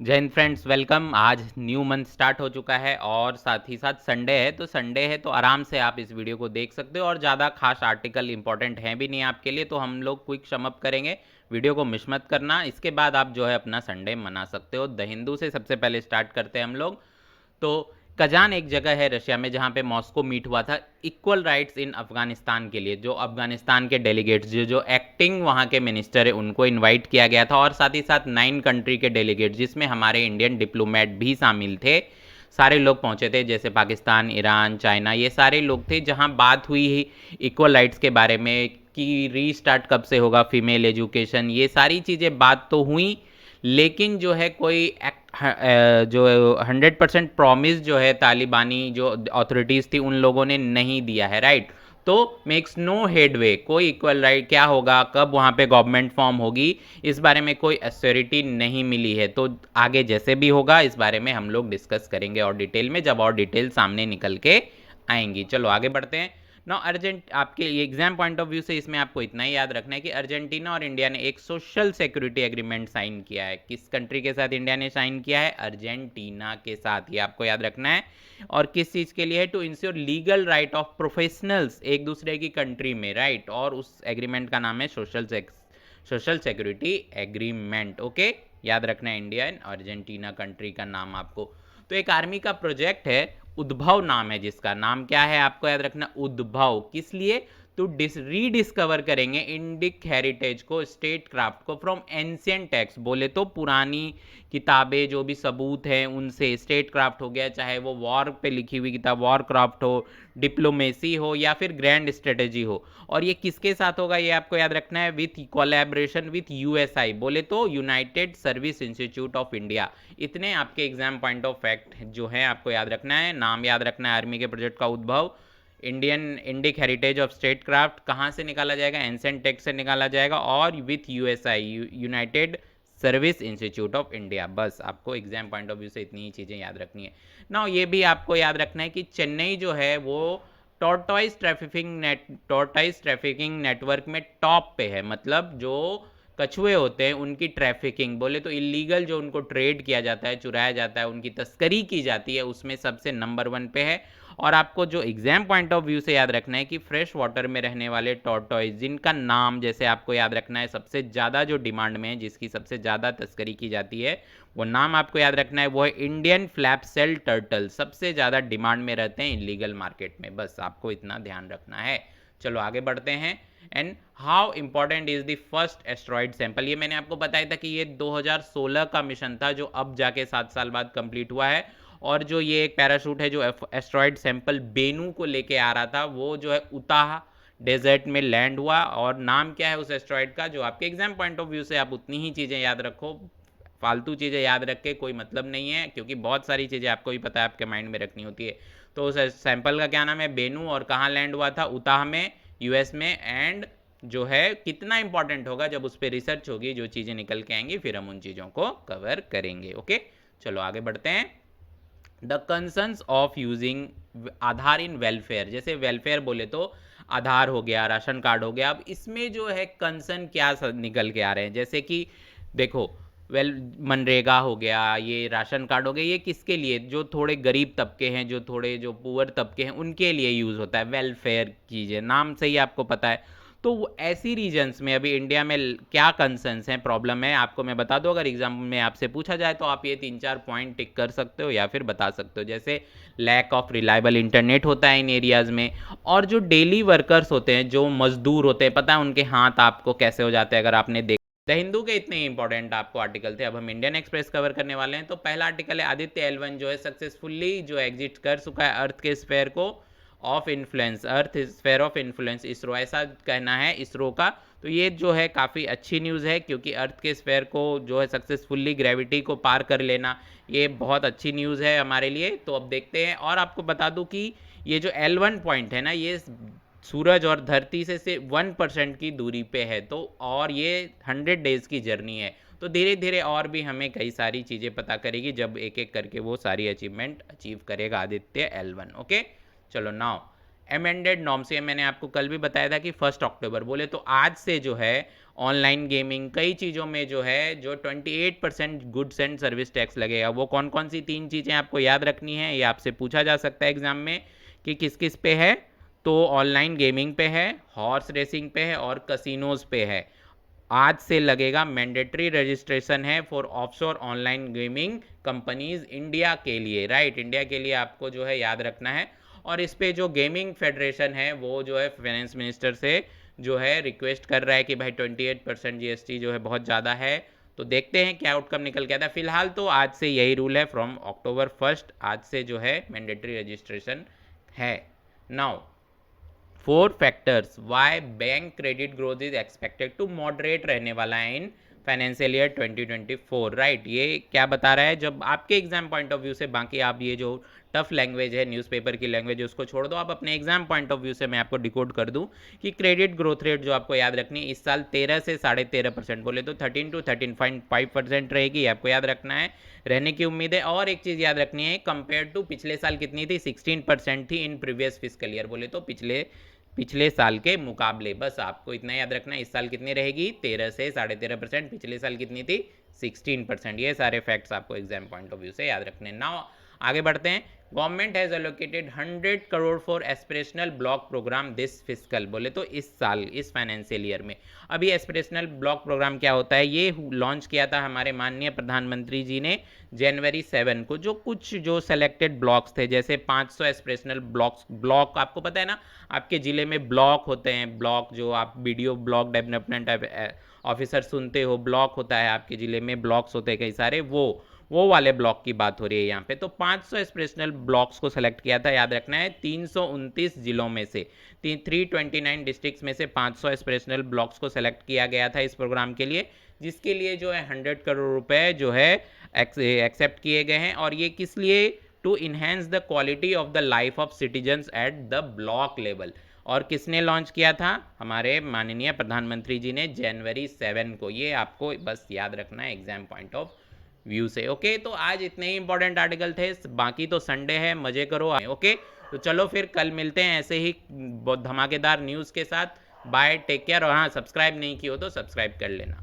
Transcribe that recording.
जय Hind friends, welcome. आज new month start हो चुका है और साथ ही साथ संडे है तो आराम से आप इस वीडियो को देख सकते हो और ज़्यादा खास आर्टिकल इंपॉर्टेंट हैं भी नहीं आपके लिए, तो हम लोग क्विक समअप करेंगे। वीडियो को मिस मत करना, इसके बाद आप जो है अपना संडे मना सकते हो। द हिंदू से सबसे पहले स्टार्ट करते हैं हम लोग। तो कजान एक जगह है रशिया में जहाँ पे मॉस्को मीट हुआ था इक्वल राइट्स इन अफगानिस्तान के लिए। जो अफगानिस्तान के डेलीगेट्स जो एक्टिंग वहाँ के मिनिस्टर है उनको इनवाइट किया गया था, और साथ ही साथ 9 कंट्री के डेलीगेट्स जिसमें हमारे इंडियन डिप्लोमेट भी शामिल थे, सारे लोग पहुंचे थे। जैसे पाकिस्तान, ईरान, चाइना, ये सारे लोग थे। जहां बात हुई इक्वल राइट्स के बारे में कि रीस्टार्ट कब से होगा फीमेल एजुकेशन, ये सारी चीज़ें बात तो हुई, लेकिन जो है कोई जो 100% प्रॉमिस जो है तालिबानी जो अथॉरिटीज़ थी उन लोगों ने नहीं दिया है, राइट। तो मेक्स नो हेडवे, कोई इक्वल राइट क्या होगा, कब वहाँ पे गवर्नमेंट फॉर्म होगी, इस बारे में कोई एश्योरिटी नहीं मिली है। तो आगे जैसे भी होगा इस बारे में हम लोग डिस्कस करेंगे और डिटेल में, जब और डिटेल सामने निकल के आएंगी। चलो आगे बढ़ते हैं। नो अर्जेंट आपके एग्जाम पॉइंट ऑफ व्यू से इसमें आपको इतना ही याद रखना है कि अर्जेंटीना और इंडिया ने एक सोशल सिक्योरिटी एग्रीमेंट साइन किया है। किस कंट्री के साथ इंडिया ने साइन किया है? अर्जेंटीना के साथ, ये आपको याद रखना है। और किस चीज़ के लिए है? To ensure legal right of professionals एक दूसरे की कंट्री में, राइट। और उस एग्रीमेंट का नाम है सोशल सिक्योरिटी एग्रीमेंट। ओके, याद रखना है इंडिया एंड अर्जेंटीना कंट्री का नाम आपको। तो एक आर्मी का प्रोजेक्ट है, उद्भव नाम है जिसका। नाम क्या है आपको याद रखना? उद्भव। किस लिए? तो रीडिस्कवर करेंगे इंडिक हेरिटेज को, स्टेट क्राफ्ट को, फ्रॉम एंशियंट टेक्स्ट। बोले तो पुरानी किताबें जो भी सबूत हैं उनसे स्टेट क्राफ्ट हो गया, चाहे वो वॉर पे लिखी हुई किताब वॉर क्राफ्ट हो, डिप्लोमेसी हो, या फिर ग्रैंड स्ट्रेटेजी हो। और ये किसके साथ होगा ये आपको याद रखना है? विथ कोलैबोरेशन विथ यूएसआई, बोले तो United service institute of India. इतने आपके एग्जाम पॉइंट ऑफ फैक्ट जो है आपको याद रखना है। नाम याद रखना है आर्मी के प्रोजेक्ट का, उद्भव। Indian Indic heritage of state craft कहाँ से निकाला जाएगा? एंसेंट टेक्स्ट से निकाला जाएगा। और with USI, United service institute of India. बस आपको एग्जाम पॉइंट ऑफ व्यू से इतनी ही चीज़ें याद रखनी है ना। ये भी आपको याद रखना है कि चेन्नई जो है वो टॉर्टाइज ट्रैफिकिंग नेटवर्क में टॉप पे है। मतलब जो कछुए होते हैं उनकी ट्रैफिकिंग, बोले तो इलीगल जो उनको ट्रेड किया जाता है, चुराया जाता है, उनकी तस्करी की जाती है, उसमें सबसे नंबर 1 पे है। और आपको जो एग्जाम पॉइंट ऑफ व्यू से याद रखना है कि फ्रेश वाटर में रहने वाले टॉर्टॉइज जिनका नाम जैसे आपको याद रखना है, सबसे ज़्यादा जो डिमांड में है, जिसकी सबसे ज़्यादा तस्करी की जाती है, वो नाम आपको याद रखना है, वो है इंडियन फ्लैप सेल टर्टल। सबसे ज़्यादा डिमांड में रहते हैं इलीगल मार्केट में। बस आपको इतना ध्यान रखना है। चलो आगे बढ़ते हैं। And how important is the first asteroid sample? ये मैंने आपको बताया था कि ये 2016 का मिशन था जो अब जाके 7 साल बाद कंप्लीट हुआ है। और जो ये एक पैराशूट है जो एस्ट्रॉइड सैंपल बेनू को लेके आ रहा था, वो जो है उताह डेजर्ट में लैंड हुआ। और नाम क्या है उस एस्ट्रॉइड का? जो आपके एग्जाम पॉइंट ऑफ व्यू से आप उतनी ही चीज़ें याद रखो, फालतू चीज़ें याद रख के कोई मतलब नहीं है, क्योंकि बहुत सारी चीज़ें आपको भी पता है आपके माइंड में रखनी होती है। तो उस सैंपल का क्या नाम है? बेनू। और कहाँ लैंड हुआ था? उताह में, यूएस में। एंड जो है कितना इंपॉर्टेंट होगा, जब उस पर रिसर्च होगी, जो चीज़ें निकल के आएंगी, फिर हम उन चीज़ों को कवर करेंगे। ओके, चलो आगे बढ़ते हैं। The concerns of using Aadhaar in welfare. जैसे वेलफेयर बोले तो आधार हो गया, राशन कार्ड हो गया। अब इसमें जो है कंसर्न क्या निकल के आ रहे हैं, जैसे कि देखो, मनरेगा हो गया, ये राशन कार्ड हो गया, ये किसके लिए? जो थोड़े गरीब तबके हैं, जो थोड़े जो पुअर तबके हैं, उनके लिए यूज़ होता है। वेलफेयर चीज़ें नाम से ही आपको पता है। तो ऐसी रीजन्स में अभी इंडिया में क्या कंसर्न्स हैं, प्रॉब्लम है, आपको मैं बता दूं। अगर एग्जाम में आपसे पूछा जाए तो आप ये 3-4 पॉइंट टिक कर सकते हो या फिर बता सकते हो। जैसे लैक ऑफ रिलायबल इंटरनेट होता है इन एरियाज़ में। और जो डेली वर्कर्स होते हैं, जो मजदूर होते हैं, पता है उनके हाथ आपको कैसे हो जाते हैं, अगर आपने द हिंदू के इतने इंपॉर्टेंट आपको आर्टिकल थे। अब हम इंडियन एक्सप्रेस कवर करने वाले हैं। तो पहला आर्टिकल है, आदित्य L1 जो है सक्सेसफुली जो एग्जिट कर चुका है अर्थ के स्फेयर को of influence, earth sphere of influence, ISRO, ऐसा कहना है इसरो का। तो ये जो है काफ़ी अच्छी न्यूज़ है, क्योंकि अर्थ के स्फेयर को जो है सक्सेसफुली ग्रेविटी को पार कर लेना, ये बहुत अच्छी न्यूज़ है हमारे लिए। तो अब देखते हैं। और आपको बता दूं कि ये जो L1 पॉइंट है ना, ये सूरज और धरती से 1% की दूरी पे है। तो और ये 100 डेज की जर्नी है। तो धीरे धीरे और भी हमें कई सारी चीज़ें पता करेगी, जब एक एक करके वो सारी अचीवमेंट अचीव करेगा आदित्य L1। ओके, चलो नाउ अमेंडेड नॉर्म्स, ये मैंने आपको कल भी बताया था कि 1 अक्टूबर, बोले तो आज से जो है ऑनलाइन गेमिंग कई चीज़ों में जो है जो 28% गुड्स एंड सर्विस टैक्स लगेगा। वो कौन कौन सी 3 चीज़ें आपको याद रखनी है, ये आपसे पूछा जा सकता है एग्जाम में कि किस किस पे है। तो ऑनलाइन गेमिंग पे है, हॉर्स रेसिंग पे है और कसिनोज पे है। आज से लगेगा, मैंडेटरी रजिस्ट्रेशन है for offshore online gaming companies India के लिए, राइट, इंडिया के लिए आपको जो है याद रखना है। और इस पे जो गेमिंग फेडरेशन है वो जो है फाइनेंस मिनिस्टर से जो है रिक्वेस्ट कर रहा है कि भाई 28% जीएसटी जो है बहुत ज़्यादा है। तो देखते हैं क्या आउटकम निकल के आता है। फिलहाल तो आज से यही रूल है, फ्रॉम October 1 आज से जो है मैंडेटरी रजिस्ट्रेशन है। Now 4 factors why bank credit growth is expected to moderate रहने वाला है इन फाइनेंशियल ईयर 2024, राइट। ये क्या बता रहा है, जब आपके एग्जाम पॉइंट ऑफ व्यू से, बाकी आप ये जो टफ लैंग्वेज है न्यूज़पेपर की लैंग्वेज उसको छोड़ दो, आप अपने एग्जाम पॉइंट ऑफ व्यू से मैं आपको डिकोड कर दूं कि क्रेडिट ग्रोथ रेट जो आपको याद रखनी है इस साल 13 से 13.5%, बोले तो 13 to 13.5% रहेगी, आपको याद रखना है, रहने की उम्मीद है। और एक चीज़ याद रखनी है, कंपेयर टू पिछले साल कितनी थी, 16% थी इन प्रीवियस फिजिकल ईयर, बोले तो पिछले साल के मुकाबले। बस आपको इतना याद रखना है, इस साल कितनी रहेगी 13 से 13.5%, पिछले साल कितनी थी 16%। ये सारे फैक्ट्स आपको एग्जाम पॉइंट ऑफ व्यू से याद रखने। नाउ आगे बढ़ते हैं। Government has allocated 100 crore for aspirational block programme this physical, बोले तो इस साल, इस फाइनेंशियल ईयर में। अभी एस्पिरेशनल ब्लॉक प्रोग्राम क्या होता है, ये लॉन्च किया था हमारे माननीय प्रधानमंत्री जी ने जनवरी 7 को। जो कुछ जो सेलेक्टेड ब्लॉक्स थे, जैसे 500 एस्पिरेशनल ब्लॉक आपको पता है ना, आपके ज़िले में ब्लॉक होते हैं, ब्लॉक जो आप वीडियो ब्लॉक डेवलपमेंट ऑफिसर सुनते हो, ब्लॉक होता है आपके ज़िले में, ब्लॉक्स होते हैं कई सारे, वो वाले ब्लॉक की बात हो रही है यहाँ पे। तो 500 एस्पिरेशनल ब्लॉक्स को सेलेक्ट किया था, याद रखना है 329 जिलों में से, 329 डिस्ट्रिक्ट्स में से 500 एस्पिरेशनल ब्लॉक्स को सेलेक्ट किया गया था इस प्रोग्राम के लिए, जिसके लिए जो है 100 करोड़ रुपए जो है एक्सेप्ट किए गए हैं। और ये किस लिए, to enhance the quality of the life of citizens at the block level. और किसने लॉन्च किया था, हमारे माननीय प्रधानमंत्री जी ने जनवरी 7 को। ये आपको बस याद रखना है एग्जाम पॉइंट ऑफ व्यू से। ओके, तो आज इतने ही इंपॉर्टेंट आर्टिकल थे, बाकी तो संडे है, मजे करो। ओके, तो चलो फिर कल मिलते हैं ऐसे ही बहुत धमाकेदार न्यूज़ के साथ। Bye, take care. और हाँ, सब्सक्राइब नहीं किया हो तो सब्सक्राइब कर लेना।